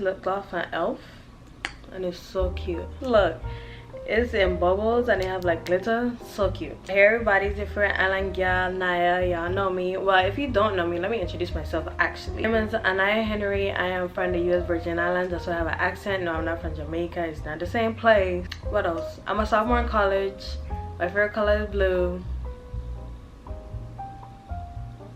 lip gloss from elf, and it's so cute. Look, it's in bubbles and they have like glitter. So cute. Everybody's different. I like y'all, Naya. Y'all know me. Well, if you don't know me, let me introduce myself actually. My name is Naya Henry. I am from the US Virgin Islands. That's why I have an accent. No, I'm not from Jamaica. It's not the same place. What else? I'm a sophomore in college. My favorite color is blue.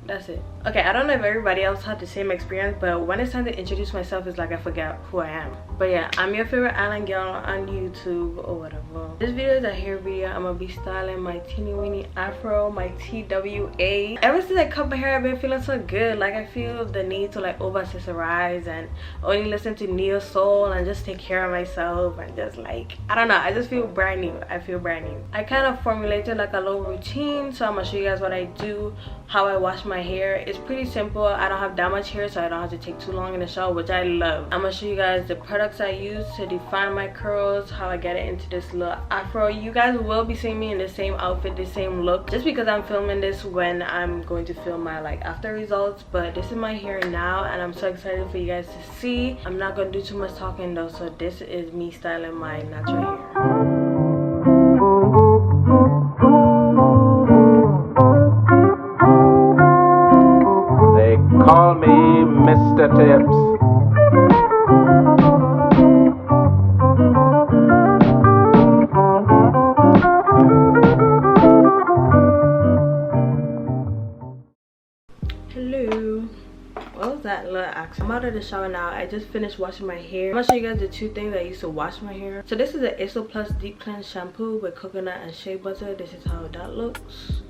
That's it. Okay, I don't know if everybody else had the same experience, but when it's time to introduce myself, it's like I forget who I am. But yeah, I'm your favorite island girl on YouTube or whatever. This video is a hair video. I'm gonna be styling my teeny weeny afro, my TWA. Ever since I cut my hair, I've been feeling so good. Like I feel the need to like over accessorize and only listen to neo soul and just take care of myself and just like, I don't know, I just feel brand new. I feel brand new. I kind of formulated like a little routine, so I'm gonna show you guys what I do, how I wash my hair. It's pretty simple. I don't have that much hair, so I don't have to take too long in the shower, which I love. I'm gonna show you guys the products I use to define my curls, how I get it into this little afro. You guys will be seeing me in the same outfit, the same look, just because I'm filming this when I'm going to film my like after results. But this is my hair now and I'm so excited for you guys to see. I'm not gonna do too much talking though, so this is me styling my natural hair. Call me Mr. Tips. Hello. What was that little accent? I'm out of the shower now. I just finished washing my hair. I'm gonna show you guys the two things I used to wash my hair. So this is the Aso Plus Deep Cleanse Shampoo with coconut and shea butter. This is how that looks.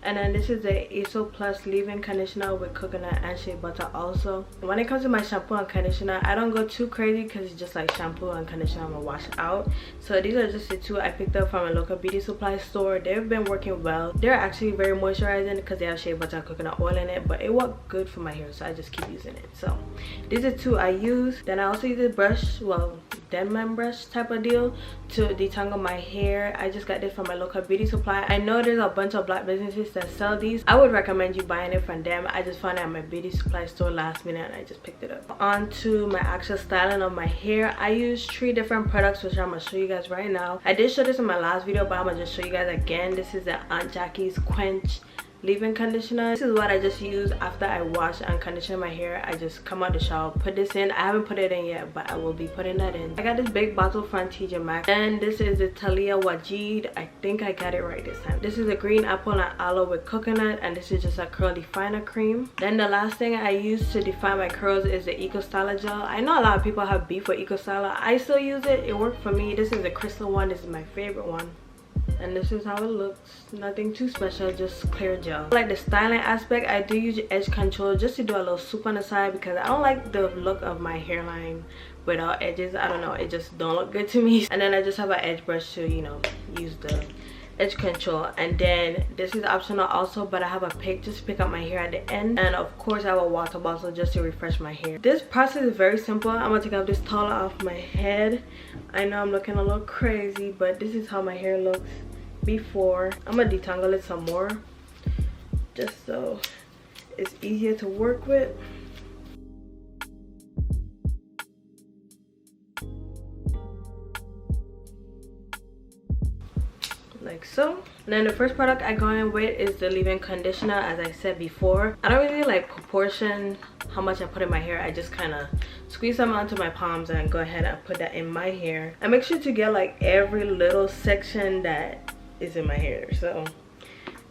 And then this is the Aso Plus leave-in conditioner with coconut and shea butter also. When it comes to my shampoo and conditioner, I don't go too crazy because it's just like shampoo and conditioner I'm gonna wash out. So these are just the two I picked up from a local beauty supply store. They've been working well. They're actually very moisturizing because they have shea butter and coconut oil in it, but it worked good for my hair, so I just keep using it. So these are two I use. Then I also use a brush, well, dead man brush type of deal to detangle my hair. I just got this from my local beauty supply. I know there's a bunch of black businesses that sell these. I would recommend you buying it from them. I just found it at my beauty supply store last minute and I just picked it up. On to my actual styling of my hair. I use 3 different products, which I'm gonna show you guys right now. I did show this in my last video, but I'm gonna just show you guys again. This is the Aunt Jackie's Quench leave-in conditioner. This is what I just use after I wash and condition my hair. I just come out the shower, put this in. I haven't put it in yet, but I will be putting that in. I got this big bottle from TJ Maxx, and this is the Taliah waajid. I think I got it right this time. This is a green apple and aloe with coconut, and this is just a curl definer cream. Then the last thing I use to define my curls is the Eco Styler gel. I know a lot of people have beef with Eco Styler. I still use it. It worked for me. This is the crystal one. This is my favorite one. And this is how it looks. Nothing too special, just clear gel. Like the styling aspect, I do use edge control just to do a little swoop on the side because I don't like the look of my hairline without edges. I don't know, it just don't look good to me. And then I just have an edge brush to, you know, use the edge control. And then this is optional also, but I have a pick just to pick up my hair at the end. And of course I have a water bottle just to refresh my hair. This process is very simple. I'm gonna take off this towel off my head. I know I'm looking a little crazy, but this is how my hair looks before. I'm gonna detangle it some more just so it's easier to work with. Like so. And then the first product I go in with is the leave-in conditioner. As I said before, I don't really like proportion how much I put in my hair. I just kind of squeeze some onto my palms and go ahead and put that in my hair. I make sure to get like every little section that is in my hair, so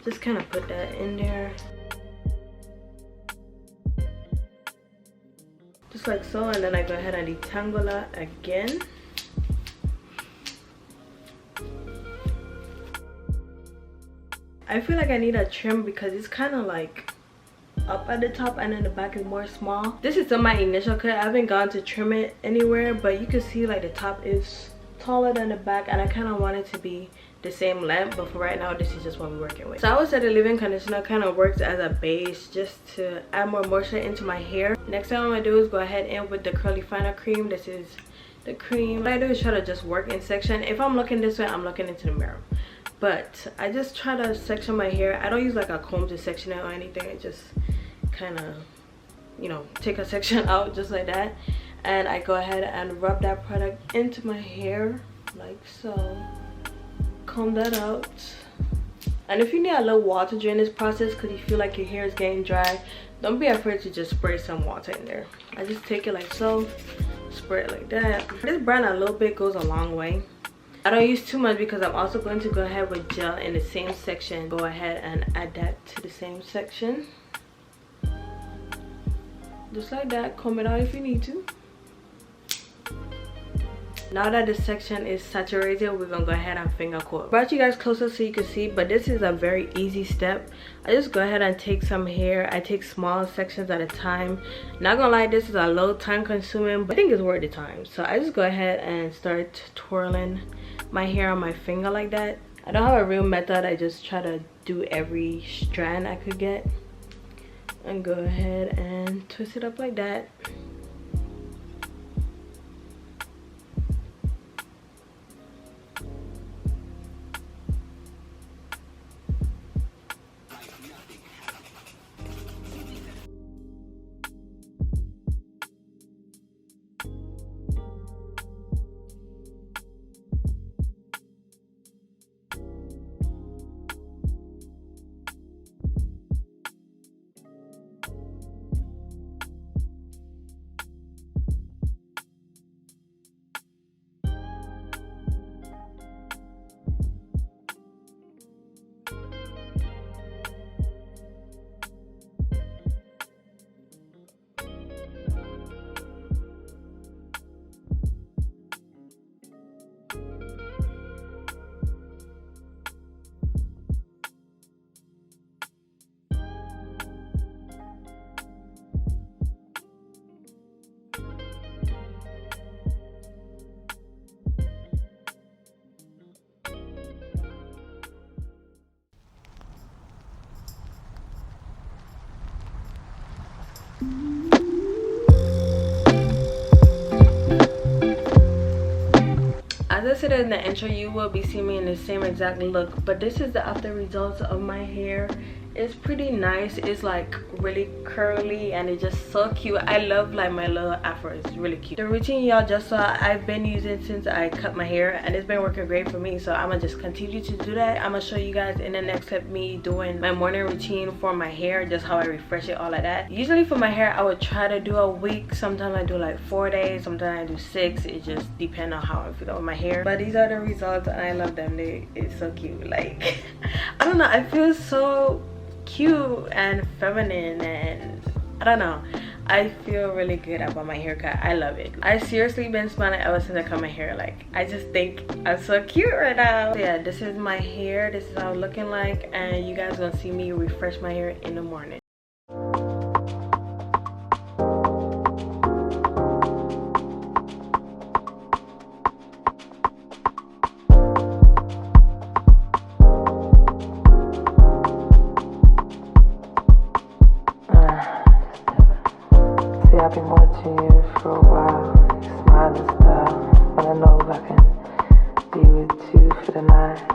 just kind of put that in there just like so, and then I go ahead and detangle that again. I feel like I need a trim because it's kind of like up at the top and then the back is more small. This is still my initial cut. I haven't gone to trim it anywhere, but you can see like the top is taller than the back and I kind of want it to be the same length, but for right now this is just what we're working with. So I would say the leave-in conditioner kind of works as a base just to add more moisture into my hair. Next thing I'm gonna do is go ahead in with the curl definer cream. This is the cream. What I do is try to just work in section. If I'm looking this way, I'm looking into the mirror, but I just try to section my hair. I don't use like a comb to section it or anything. I just kind of, you know, take a section out just like that. and I go ahead and rub that product into my hair like so. Comb that out. And if you need a little water during this process because you feel like your hair is getting dry, don't be afraid to just spray some water in there. I just take it like so, spray it like that. This brand a little bit goes a long way. I don't use too much because I'm also going to go ahead with gel in the same section. Go ahead and add that to the same section. Just like that. Comb it out if you need to. Now that this section is saturated, we're gonna go ahead and finger coat. Brought you guys closer so you can see, but this is a very easy step. I just go ahead and take some hair. I take small sections at a time. Not gonna lie, this is a little time consuming, but I think it's worth the time. So I just go ahead and start twirling my hair on my finger like that. I don't have a real method. I just try to do every strand I could get and go ahead and twist it up like that. As I said in the intro, you will be seeing me in the same exact look, but this is the after results of my hair. It's pretty nice. It's like really curly and it's just so cute. I love like my little afro. It's really cute. The routine y'all just saw, I've been using since I cut my hair and it's been working great for me, so I'm gonna just continue to do that. I'm gonna show you guys in the next clip me doing my morning routine for my hair, just how I refresh it, all of that. Usually for my hair I would try to do a week. Sometimes I do like 4 days, sometimes I do 6. It just depends on how I feel with my hair, but these are the results and I love them. It's so cute. Like I don't know, I feel so cute and feminine, and I don't know, I feel really good about my haircut. I love it. I seriously been smiling ever since I cut my hair. Like I just think I'm so cute right now. So yeah, this is my hair. This is how it's looking like, and you guys gonna see me refresh my hair in the morning. I've been watching you for a while, you smile and stuff. Wanna know if I can be with you for the night.